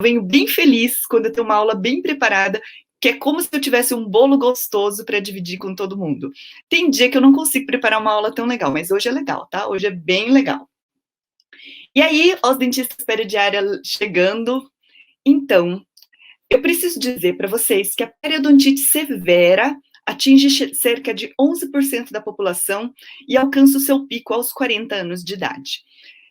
venho bem feliz quando eu tenho uma aula bem preparada, que é como se eu tivesse um bolo gostoso para dividir com todo mundo. Tem dia que eu não consigo preparar uma aula tão legal, mas hoje é legal, tá? Hoje é bem legal. E aí, aos dentistas periodiária chegando, então, eu preciso dizer para vocês que a periodontite severa atinge cerca de 11% da população e alcança o seu pico aos 40 anos de idade.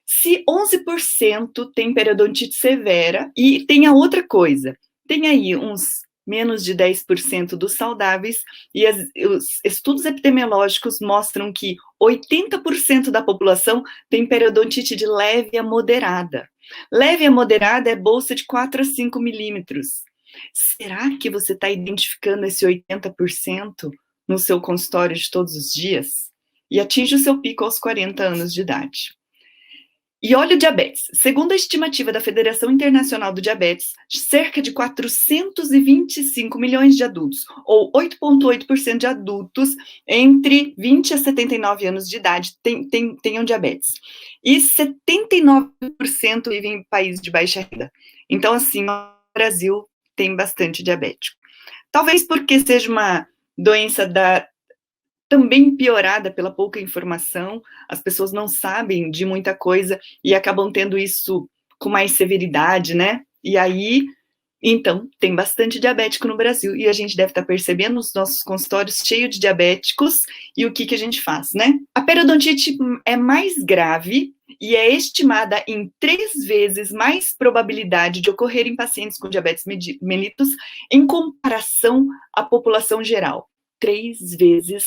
Se 11% tem periodontite severa, e tem a outra coisa, tem aí uns menos de 10% dos saudáveis, e os estudos epidemiológicos mostram que 80% da população tem periodontite de leve a moderada. Leve a moderada é bolsa de 4 a 5 milímetros. Será que você está identificando esse 80% no seu consultório de todos os dias? E atinge o seu pico aos 40 anos de idade. E olha o diabetes. Segundo a estimativa da Federação Internacional do Diabetes, cerca de 425 milhões de adultos, ou 8,8% de adultos entre 20 a 79 anos de idade tenham diabetes. E 79% vivem em países de baixa renda. Então, assim, no Brasil tem bastante diabético. Talvez porque seja uma doença também piorada pela pouca informação, as pessoas não sabem de muita coisa e acabam tendo isso com mais severidade, né? E aí, então, tem bastante diabético no Brasil e a gente deve estar percebendo os nossos consultórios cheios de diabéticos e o que a gente faz, né? A periodontite é mais grave e é estimada em 3 vezes mais probabilidade de ocorrer em pacientes com diabetes mellitus em comparação à população geral. 3 vezes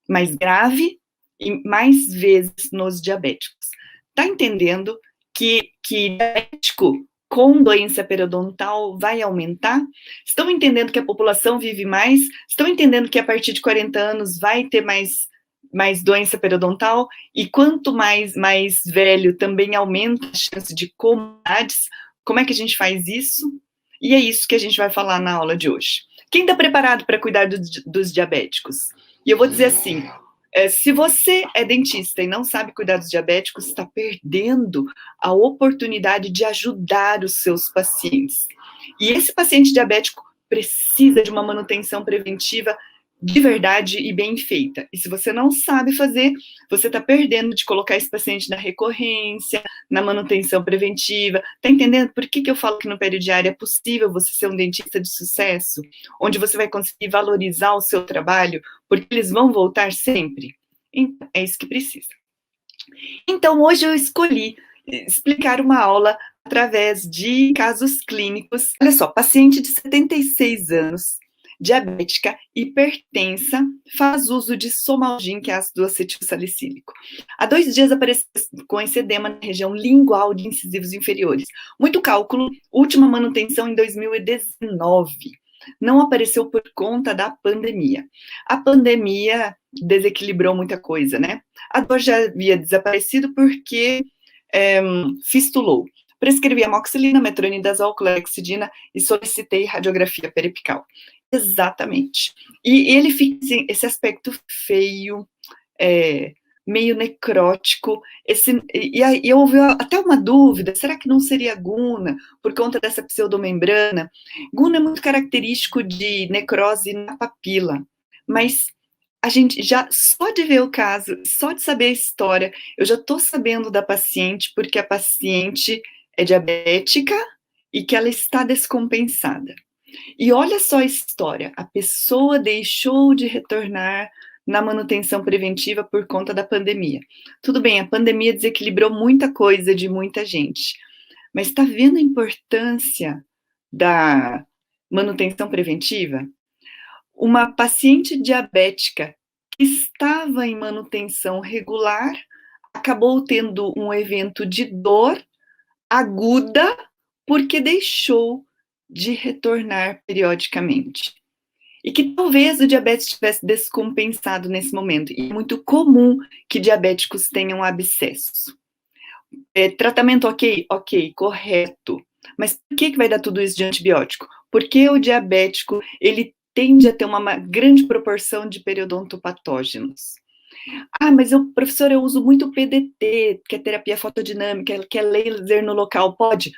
mais grave e mais vezes nos diabéticos. Tá entendendo que diabético com doença periodontal vai aumentar? Estão entendendo que a população vive mais? Estão entendendo que a partir de 40 anos vai ter mais doença periodontal? E quanto mais velho, também aumenta a chance de comorbidades? Como é que a gente faz isso? E é isso que a gente vai falar na aula de hoje. Quem está preparado para cuidar dos diabéticos? E eu vou dizer assim, se você é dentista e não sabe cuidar dos diabéticos, está perdendo a oportunidade de ajudar os seus pacientes. E esse paciente diabético precisa de uma manutenção preventiva de verdade e bem feita. E se você não sabe fazer, você está perdendo de colocar esse paciente na recorrência, na manutenção preventiva. Está entendendo por que eu falo que no periodiário é possível você ser um dentista de sucesso, onde você vai conseguir valorizar o seu trabalho, porque eles vão voltar sempre? Então, é isso que precisa. Então, hoje eu escolhi explicar uma aula através de casos clínicos. Olha só, paciente de 76 anos, diabética, hipertensa, faz uso de Somalgin, que é ácido acetilsalicílico. Há 2 dias apareceu com esse edema na região lingual de incisivos inferiores. Muito cálculo, última manutenção em 2019. Não apareceu por conta da pandemia. A pandemia desequilibrou muita coisa, né? A dor já havia desaparecido porque fistulou. Prescrevi amoxicilina, metronidazol, clorexidina e solicitei radiografia periapical. Exatamente. E ele fica assim, esse aspecto feio, meio necrótico, e houve até uma dúvida, será que não seria guna, por conta dessa pseudomembrana? Guna é muito característico de necrose na papila, mas a gente já, só de ver o caso, só de saber a história, eu já estou sabendo da paciente, porque a paciente é diabética e que ela está descompensada. E olha só a história, a pessoa deixou de retornar na manutenção preventiva por conta da pandemia. Tudo bem, a pandemia desequilibrou muita coisa de muita gente, mas está vendo a importância da manutenção preventiva? Uma paciente diabética que estava em manutenção regular acabou tendo um evento de dor aguda porque deixou de retornar periodicamente. E que talvez o diabetes estivesse descompensado nesse momento. E é muito comum que diabéticos tenham abscesso. Tratamento ok? Ok, correto. Mas por que vai dar tudo isso de antibiótico? Porque o diabético, ele tende a ter uma grande proporção de periodontopatógenos. Ah, mas professor, eu uso muito PDT, que é terapia fotodinâmica, que é laser no local, pode?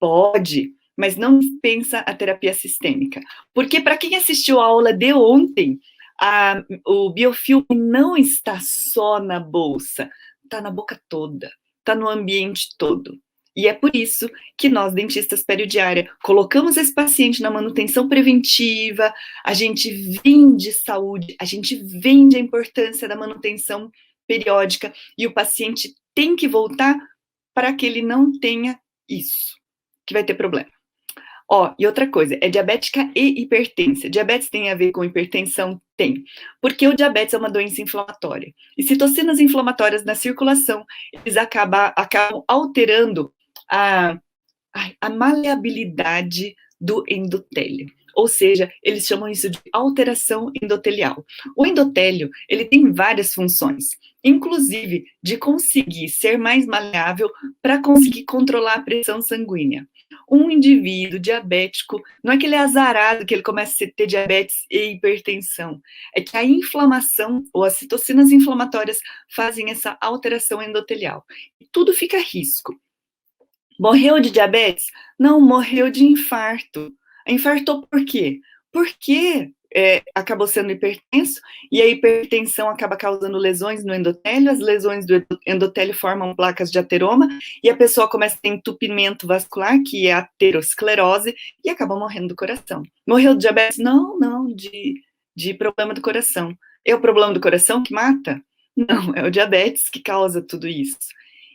Pode, mas não dispensa a terapia sistêmica. Porque para quem assistiu a aula de ontem, o biofilme não está só na bolsa, está na boca toda, está no ambiente todo. E é por isso que nós, dentistas periodiária, colocamos esse paciente na manutenção preventiva, a gente vende saúde, a gente vende a importância da manutenção periódica, e o paciente tem que voltar para que ele não tenha isso, que vai ter problema. Ó, e outra coisa, é diabética e hipertensa. Diabetes tem a ver com hipertensão? Tem. Porque o diabetes é uma doença inflamatória. E citocinas inflamatórias na circulação, eles acabam alterando a maleabilidade do endotélio. Ou seja, eles chamam isso de alteração endotelial. O endotélio, ele tem várias funções, inclusive de conseguir ser mais maleável para conseguir controlar a pressão sanguínea. Um indivíduo diabético, não é que ele é azarado, que ele começa a ter diabetes e hipertensão, é que a inflamação ou as citocinas inflamatórias fazem essa alteração endotelial. E tudo fica a risco. Morreu de diabetes? Não, morreu de infarto. Infartou por quê? Porque acabou sendo hipertenso, e a hipertensão acaba causando lesões no endotélio, as lesões do endotélio formam placas de ateroma, e a pessoa começa a ter entupimento vascular, que é a aterosclerose, e acaba morrendo do coração. Morreu de diabetes? Não, de problema do coração. É o problema do coração que mata? Não, é o diabetes que causa tudo isso.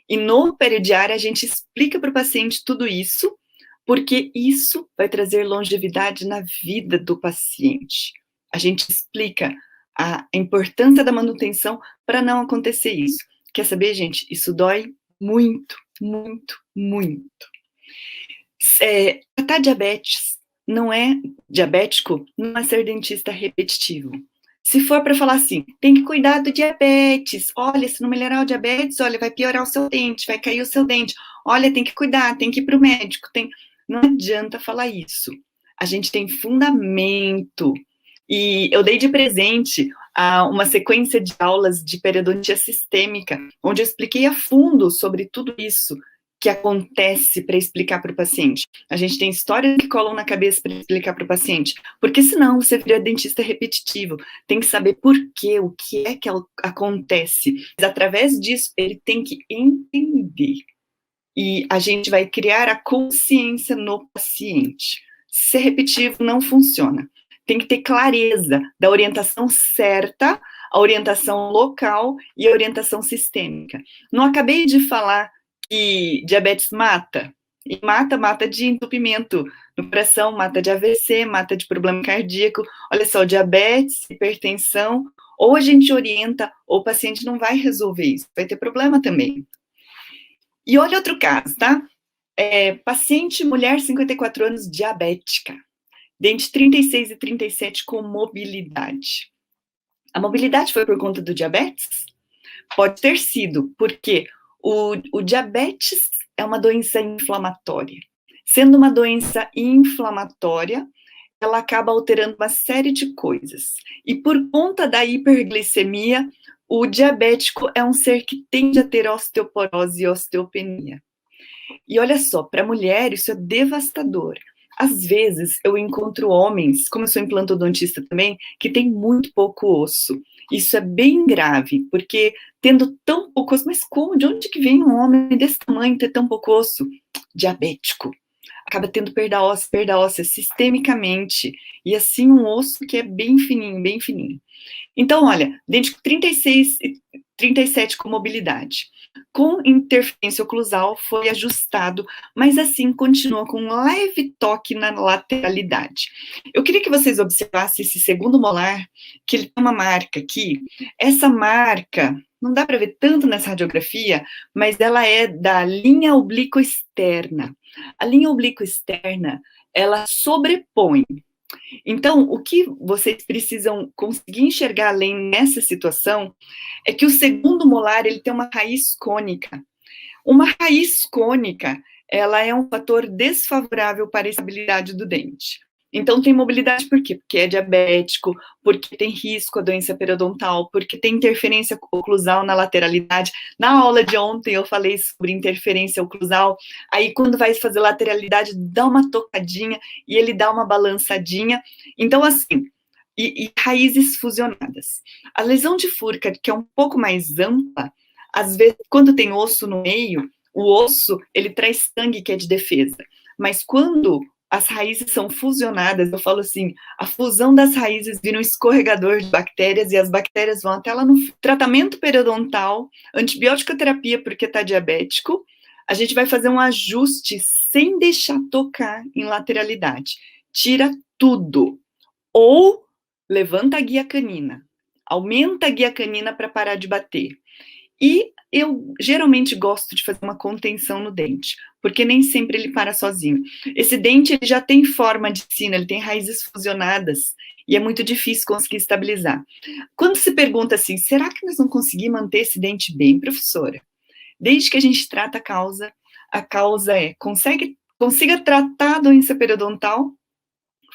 E no periodiário a gente explica para o paciente tudo isso, porque isso vai trazer longevidade na vida do paciente. A gente explica a importância da manutenção para não acontecer isso. Quer saber, gente? Isso dói muito, muito, muito. Tratar diabetes não é diabético, não é ser dentista repetitivo. Se for para falar assim, tem que cuidar do diabetes, olha, se não melhorar o diabetes, olha, vai piorar o seu dente, vai cair o seu dente, olha, tem que cuidar, tem que ir para o médico, não adianta falar isso. A gente tem fundamento. E eu dei de presente uma sequência de aulas de periodontia sistêmica, onde eu expliquei a fundo sobre tudo isso que acontece para explicar para o paciente. A gente tem histórias que colam na cabeça para explicar para o paciente, porque senão você vira dentista repetitivo. Tem que saber por quê, o que é que acontece. Mas através disso, ele tem que entender. E a gente vai criar a consciência no paciente. Ser repetitivo não funciona. Tem que ter clareza da orientação certa, a orientação local e a orientação sistêmica. Não acabei de falar que diabetes mata? E mata de entupimento no coração, mata de AVC, mata de problema cardíaco. Olha só, diabetes, hipertensão, ou a gente orienta, ou o paciente não vai resolver isso, vai ter problema também. E olha outro caso, tá? Paciente, mulher, 54 anos, diabética. Dente 36 e 37 com mobilidade. A mobilidade foi por conta do diabetes? Pode ter sido, porque o diabetes é uma doença inflamatória. Sendo uma doença inflamatória, ela acaba alterando uma série de coisas. E por conta da hiperglicemia, o diabético é um ser que tende a ter osteoporose e osteopenia. E olha só, para a mulher isso é devastador. Às vezes eu encontro homens, como eu sou implantodontista também, que tem muito pouco osso. Isso é bem grave, porque tendo tão pouco osso, mas como? De onde que vem um homem desse tamanho ter tão pouco osso? Diabético. Acaba tendo perda óssea sistemicamente, e assim um osso que é bem fininho, bem fininho. Então, olha, dente 36 e 37 com mobilidade. Com interferência oclusal foi ajustado, mas assim continua com um leve toque na lateralidade. Eu queria que vocês observassem esse segundo molar, que ele tem uma marca aqui. Essa marca, não dá para ver tanto nessa radiografia, mas ela é da linha oblíqua externa. A linha oblíqua externa, ela sobrepõe. Então, o que vocês precisam conseguir enxergar além nessa situação é que o segundo molar, ele tem uma raiz cônica. Uma raiz cônica, ela é um fator desfavorável para a estabilidade do dente. Então tem mobilidade por quê? Porque é diabético, porque tem risco a doença periodontal, porque tem interferência oclusal na lateralidade. Na aula de ontem eu falei sobre interferência oclusal, aí quando vai fazer lateralidade, dá uma tocadinha e ele dá uma balançadinha. Então, assim, e raízes fusionadas. A lesão de Furca, que é um pouco mais ampla, às vezes, quando tem osso no meio, o osso, ele traz sangue que é de defesa. Mas quando as raízes são fusionadas, eu falo assim, a fusão das raízes vira um escorregador de bactérias e as bactérias vão até lá no tratamento periodontal, antibiótico terapia porque está diabético, a gente vai fazer um ajuste sem deixar tocar em lateralidade. Tira tudo. Ou levanta a guia canina, aumenta a guia canina para parar de bater. E eu geralmente gosto de fazer uma contenção no dente, porque nem sempre ele para sozinho. Esse dente ele já tem forma de sino, ele tem raízes fusionadas e é muito difícil conseguir estabilizar. Quando se pergunta assim, será que nós vamos conseguir manter esse dente bem, professora? Desde que a gente trata a causa é consiga tratar a doença periodontal,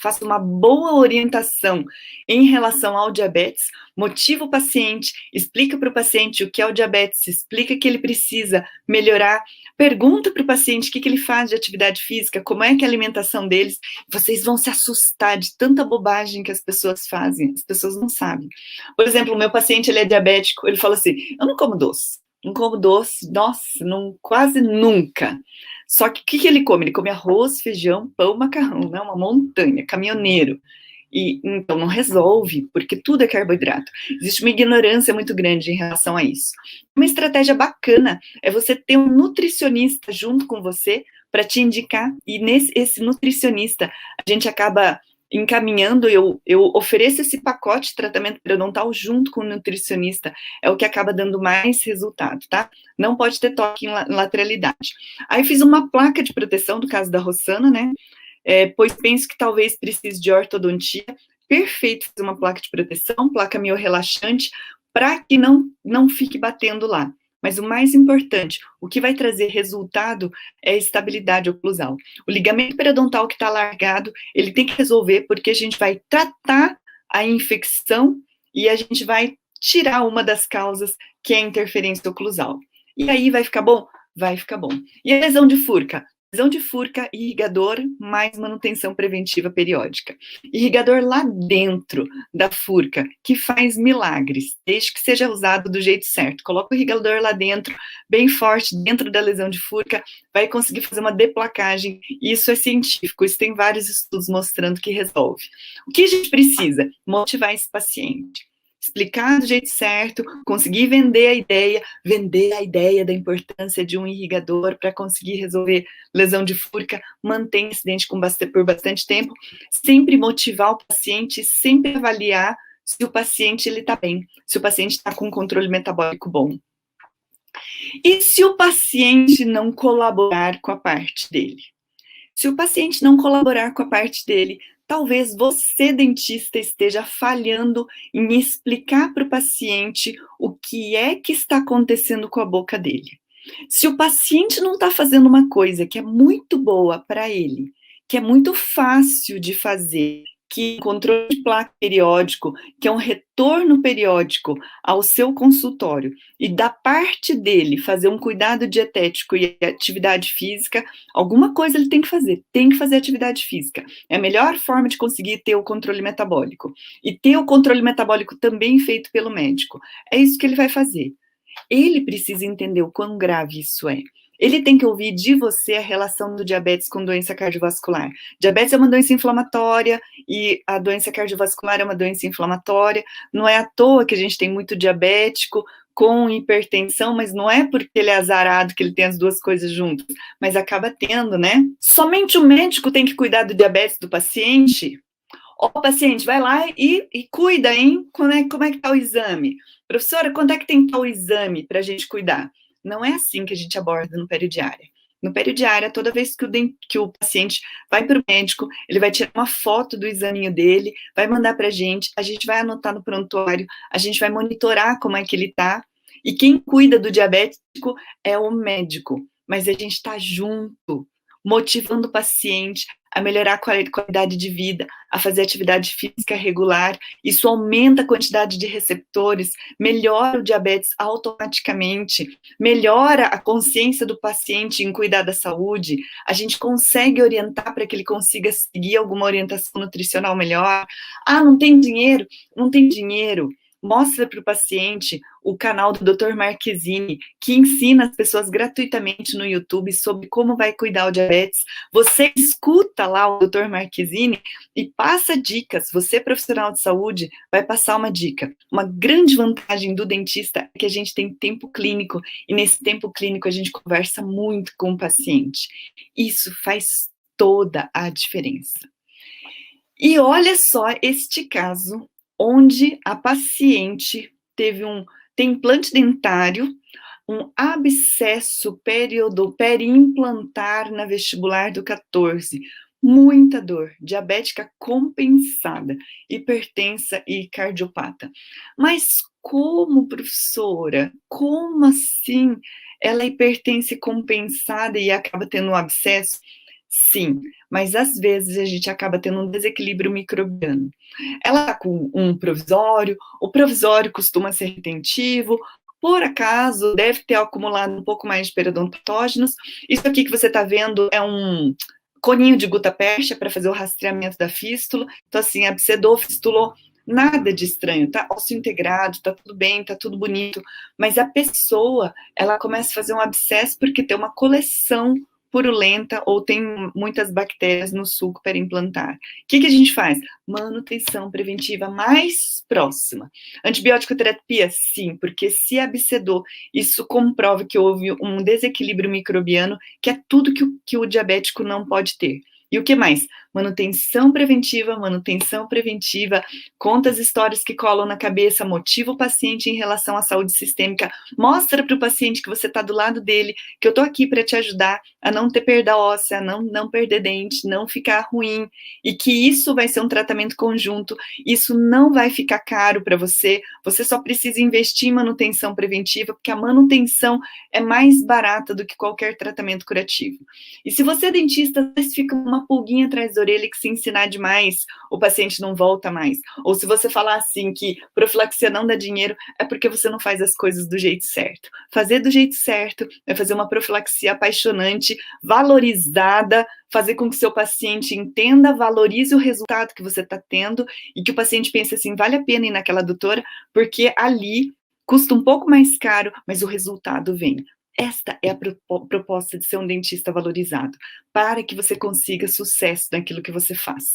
faça uma boa orientação em relação ao diabetes, motiva o paciente, explica para o paciente o que é o diabetes, explica que ele precisa melhorar, pergunta para o paciente o que ele faz de atividade física, como é que é a alimentação deles, vocês vão se assustar de tanta bobagem que as pessoas fazem, as pessoas não sabem. Por exemplo, o meu paciente, ele é diabético, ele fala assim, eu não como doce. Não como doce, nossa, não, quase nunca. Só que o que ele come? Ele come arroz, feijão, pão, macarrão, né? Uma montanha, caminhoneiro. E então não resolve, porque tudo é carboidrato. Existe uma ignorância muito grande em relação a isso. Uma estratégia bacana é você ter um nutricionista junto com você para te indicar, e esse nutricionista a gente acaba encaminhando, eu ofereço esse pacote de tratamento periodontal junto com o nutricionista, é o que acaba dando mais resultado, tá? Não pode ter toque em lateralidade. Aí fiz uma placa de proteção, do caso da Rossana, né? Pois penso que talvez precise de ortodontia. Perfeito fazer uma placa de proteção, placa miorrelaxante, para que não fique batendo lá. Mas o mais importante, o que vai trazer resultado é a estabilidade oclusal. O ligamento periodontal que está largado, ele tem que resolver, porque a gente vai tratar a infecção e a gente vai tirar uma das causas, que é a interferência oclusal. E aí vai ficar bom? Vai ficar bom. E a lesão de Furca? Lesão de Furca, irrigador, mais manutenção preventiva periódica. Irrigador lá dentro da Furca, que faz milagres, desde que seja usado do jeito certo. Coloca o irrigador lá dentro, bem forte, dentro da lesão de Furca, vai conseguir fazer uma deplacagem. Isso é científico, isso tem vários estudos mostrando que resolve. O que a gente precisa? Motivar esse paciente. Explicar do jeito certo, conseguir vender a ideia da importância de um irrigador para conseguir resolver lesão de Furca, manter esse dente por bastante tempo, sempre motivar o paciente, sempre avaliar se o paciente está bem, se o paciente está com um controle metabólico bom. E se o paciente não colaborar com a parte dele? Se o paciente não colaborar com a parte dele, talvez você, dentista, esteja falhando em explicar para o paciente o que é que está acontecendo com a boca dele. Se o paciente não está fazendo uma coisa que é muito boa para ele, que é muito fácil de fazer, que é um controle de placa periódico, que é um retorno periódico ao seu consultório, e da parte dele fazer um cuidado dietético e atividade física, alguma coisa ele tem que fazer atividade física. É a melhor forma de conseguir ter o controle metabólico. E ter o controle metabólico também feito pelo médico. É isso que ele vai fazer. Ele precisa entender o quão grave isso é. Ele tem que ouvir de você a relação do diabetes com doença cardiovascular. Diabetes é uma doença inflamatória e a doença cardiovascular é uma doença inflamatória. Não é à toa que a gente tem muito diabético com hipertensão, mas não é porque ele é azarado que ele tem as duas coisas juntas, mas acaba tendo, né? Somente o médico tem que cuidar do diabetes do paciente. Ó, paciente, vai lá e cuida, hein? Como é que tá o exame? Professora, quando é que tem que estar o exame para a gente cuidar? Não é assim que a gente aborda no peridiária. No peridiária, toda vez que o paciente vai para o médico, ele vai tirar uma foto do examinho dele, vai mandar para a gente vai anotar no prontuário, a gente vai monitorar como é que ele está, e quem cuida do diabético é o médico, mas a gente está junto, motivando o paciente a melhorar a qualidade de vida, a fazer atividade física regular. Isso aumenta a quantidade de receptores, melhora o diabetes automaticamente, melhora a consciência do paciente em cuidar da saúde, a gente consegue orientar para que ele consiga seguir alguma orientação nutricional melhor. Ah, não tem dinheiro? Não tem dinheiro. Mostra para o paciente o canal do Dr. Marquezine, que ensina as pessoas gratuitamente no YouTube sobre como vai cuidar o diabetes. Você escuta lá o Dr. Marquezine e passa dicas. Você, profissional de saúde, vai passar uma dica. Uma grande vantagem do dentista é que a gente tem tempo clínico, e nesse tempo clínico a gente conversa muito com o paciente. Isso faz toda a diferença. E olha só este caso, onde a paciente tem implante dentário, um abscesso periimplantar na vestibular do 14, muita dor, diabética compensada, hipertensa e cardiopata. Mas como, professora? Como assim ela é hipertensa e compensada e acaba tendo um abscesso? Sim, mas às vezes a gente acaba tendo um desequilíbrio microbiano. Ela está com um provisório, o provisório costuma ser retentivo, por acaso deve ter acumulado um pouco mais de periodonpatógenos. Isso aqui que você está vendo é um coninho de gutta-percha para fazer o rastreamento da fístula. Então, assim, abscedou, fistulou, nada de estranho, tá ósseo integrado, tá tudo bem, tá tudo bonito, mas a pessoa, ela começa a fazer um abscesso porque tem uma coleção purulenta ou tem muitas bactérias no sulco periimplantar. O que a gente faz? Manutenção preventiva mais próxima. Antibiótico terapia? Sim, porque se abscedou, isso comprova que houve um desequilíbrio microbiano, que é tudo que o diabético não pode ter. E o que mais? Manutenção preventiva, conta as histórias que colam na cabeça, motiva o paciente em relação à saúde sistêmica, mostra para o paciente que você está do lado dele, que eu estou aqui para te ajudar a não ter perda óssea, não perder dente, não ficar ruim, e que isso vai ser um tratamento conjunto, isso não vai ficar caro para você, você só precisa investir em manutenção preventiva, porque a manutenção é mais barata do que qualquer tratamento curativo. E se você é dentista, às vezes fica uma pulguinha atrás da orelha que se ensinar demais, o paciente não volta mais. Ou se você falar assim que profilaxia não dá dinheiro, é porque você não faz as coisas do jeito certo. Fazer do jeito certo é fazer uma profilaxia apaixonante, valorizada, fazer com que seu paciente entenda, valorize o resultado que você está tendo e que o paciente pense assim, vale a pena ir naquela doutora, porque ali custa um pouco mais caro, mas o resultado vem. Esta é a proposta de ser um dentista valorizado, para que você consiga sucesso naquilo que você faz.